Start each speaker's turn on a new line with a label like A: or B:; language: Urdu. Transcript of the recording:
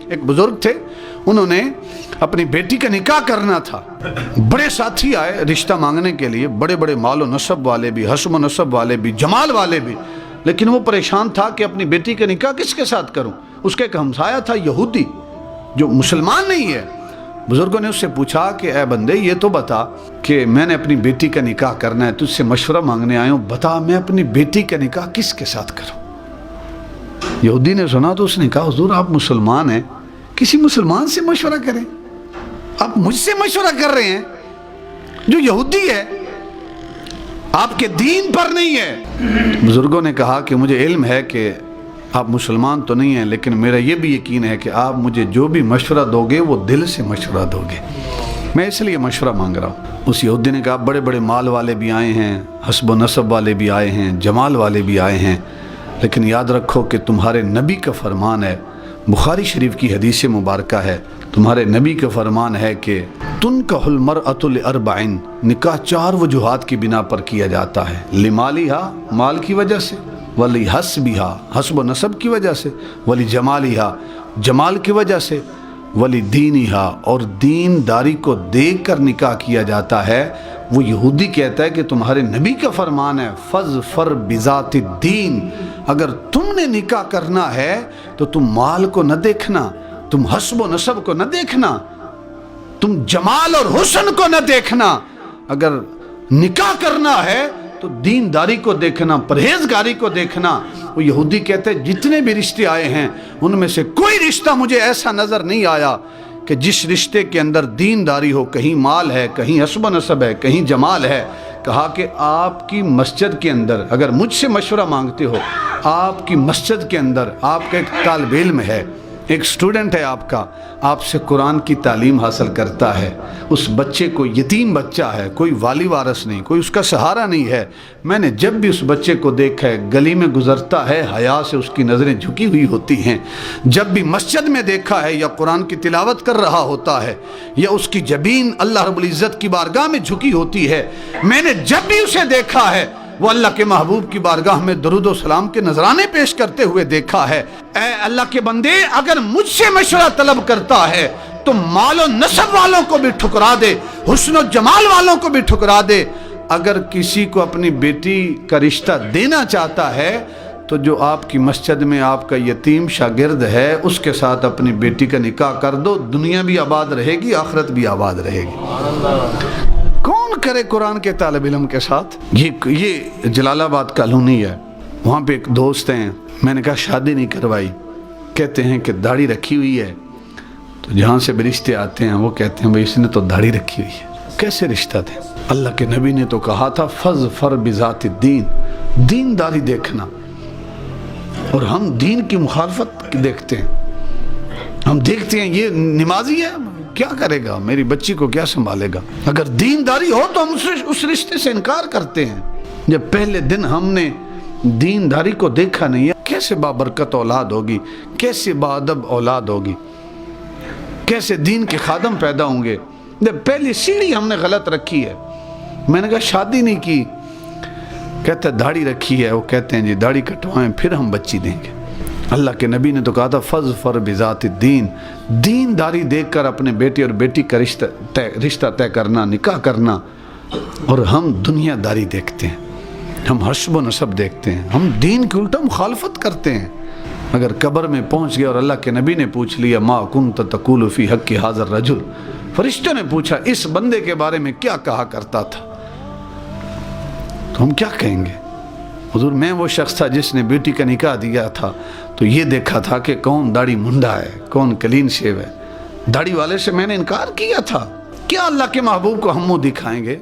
A: ایک بزرگ تھے، انہوں نے اپنی بیٹی کا نکاح کرنا تھا، بڑے ساتھی آئے رشتہ مانگنے کے لیے، بڑے بڑے مال و نسب والے بھی، حسب و نسب والے بھی، جمال والے بھی، لیکن وہ پریشان تھا کہ اپنی بیٹی کا نکاح کس کے ساتھ کروں۔ اس کا ایک ہمسایہ تھا یہودی جو مسلمان نہیں ہے۔ بزرگوں نے اس سے پوچھا کہ اے بندے یہ تو بتا کہ میں نے اپنی بیٹی کا نکاح کرنا ہے، تجھ سے مشورہ مانگنے آیا ہوں، بتا میں اپنی بیٹی کا نکاح کس کے ساتھ کروں۔ یہودی نے سنا تو اس نے کہا حضور آپ مسلمان ہیں، کسی مسلمان سے مشورہ کریں، آپ مجھ سے مشورہ کر رہے ہیں جو یہودی ہے، آپ کے دین پر نہیں ہے۔ بزرگوں نے کہا کہ مجھے علم ہے کہ آپ مسلمان تو نہیں ہیں، لیکن میرا یہ بھی یقین ہے کہ آپ مجھے جو بھی مشورہ دو گے وہ دل سے مشورہ دو گے، میں اس لیے مشورہ مانگ رہا ہوں۔ اس یہودی نے کہا بڑے بڑے مال والے بھی آئے ہیں، حسب و نسب والے بھی آئے ہیں، جمال والے بھی آئے ہیں، لیکن یاد رکھو کہ تمہارے نبی کا فرمان ہے، بخاری شریف کی حدیث مبارکہ ہے، تمہارے نبی کا فرمان ہے کہ تنکح المرأۃ لاربع، نکاح 4 وجوہات کی بنا پر کیا جاتا ہے، لمالہا مال کی وجہ سے، ولحسبہا حسب و نسب کی وجہ سے، ولجمالہا جمال کی وجہ سے، ولدینہا اور دینداری کو دیکھ کر نکاح کیا جاتا ہے۔ وہ یہودی کہتا ہے کہ تمہارے نبی کا فرمان ہے فظفر بذات الدین، اگر تم نے نکاح کرنا ہے تو تم مال کو نہ دیکھنا، تم حسب و نسب کو نہ دیکھنا، تم جمال اور حسن کو نہ دیکھنا، اگر نکاح کرنا ہے تو دینداری کو دیکھنا، پرہیزگاری کو دیکھنا۔ وہ یہودی کہتے ہیں جتنے بھی رشتے آئے ہیں ان میں سے کوئی رشتہ مجھے ایسا نظر نہیں آیا کہ جس رشتے کے اندر دینداری ہو، کہیں مال ہے، کہیں حسب و نسب ہے، کہیں جمال ہے۔ کہا کہ آپ کی مسجد کے اندر اگر مجھ سے مشورہ مانگتے ہو، آپ کی مسجد کے اندر آپ کا ایک طالب علم ہے، ایک سٹوڈنٹ ہے آپ سے قرآن کی تعلیم حاصل کرتا ہے، اس بچے کو یتیم بچہ ہے، کوئی والی وارث نہیں، کوئی اس کا سہارا نہیں ہے، میں نے جب بھی اس بچے کو دیکھا ہے گلی میں گزرتا ہے حیا سے اس کی نظریں جھکی ہوئی ہوتی ہیں، جب بھی مسجد میں دیکھا ہے یا قرآن کی تلاوت کر رہا ہوتا ہے یا اس کی جبین اللہ رب العزت کی بارگاہ میں جھکی ہوتی ہے، میں نے جب بھی اسے دیکھا ہے وہ اللہ کے محبوب کی بارگاہ میں درود و سلام کے نذرانے پیش کرتے ہوئے دیکھا ہے۔ اے اللہ کے بندے اگر مجھ سے مشورہ طلب کرتا ہے تو مال و نسب والوں کو بھی ٹھکرا دے، حسن و جمال والوں کو بھی ٹھکرا دے۔ اگر کسی کو اپنی بیٹی کا رشتہ دینا چاہتا ہے تو جو آپ کی مسجد میں آپ کا یتیم شاگرد ہے اس کے ساتھ اپنی بیٹی کا نکاح کر دو، دنیا بھی آباد رہے گی، آخرت بھی آباد رہے گی۔ کون کرے قرآن کے طالب علم کے ساتھ؟ یہ جلال آباد کالونی ہے، وہاں پہ ایک دوست ہیں، میں نے کہا شادی نہیں کروائی، کہتے ہیں کہ داڑھی رکھی ہوئی ہے، تو جہاں سے بھی رشتے آتے ہیں وہ کہتے ہیں بھئی اس نے تو داڑھی رکھی ہوئی ہے، کیسے رشتہ دیں؟ اللہ کے نبی نے تو کہا تھا فظفر بذات الدین، دینداری دیکھنا، اور ہم دین کی مخالفت دیکھتے ہیں، ہم دیکھتے ہیں یہ نمازی ہے کیا کرے گا، میری بچی کو کیا سنبھالے گا۔ اگر دینداری ہو تو ہم اس رشتے سے انکار کرتے ہیں۔ جب پہلے دن ہم نے دینداری کو دیکھا نہیں ہے، کیسے بابرکت اولاد ہوگی، کیسے باادب اولاد ہوگی، کیسے دین کے خادم پیدا ہوں گے۔ جب پہلی سیڑھی ہم نے غلط رکھی ہے، میں نے کہا شادی نہیں کی، کہتا داڑھی رکھی ہے، وہ کہتے ہیں جی داڑھی کٹوائیں پھر ہم بچی دیں گے۔ اللہ کے نبی نے تو کہا تھا فظفر بذات الدین، دینداری دیکھ کر اپنے بیٹے اور بیٹی کا رشتہ طے کرنا، نکاح کرنا، اور ہم دنیا داری دیکھتے ہیں، ہم حسب و نسب دیکھتے ہیں، ہم دین کی الٹا مخالفت کرتے ہیں۔ اگر قبر میں پہنچ گیا اور اللہ کے نبی نے پوچھ لیا ما کنت تقول فی حق ھذا الرجل، فرشتوں نے پوچھا اس بندے کے بارے میں کیا کہا کرتا تھا، تو ہم کیا کہیں گے؟ حضور میں وہ شخص تھا جس نے بیٹی کا نکاح دیا تھا تو یہ دیکھا تھا کہ کون داڑھی منڈا ہے، کون کلین شیو ہے، داڑھی والے سے میں نے انکار کیا تھا، کیا اللہ کے محبوب کو ہم منہ دکھائیں گے؟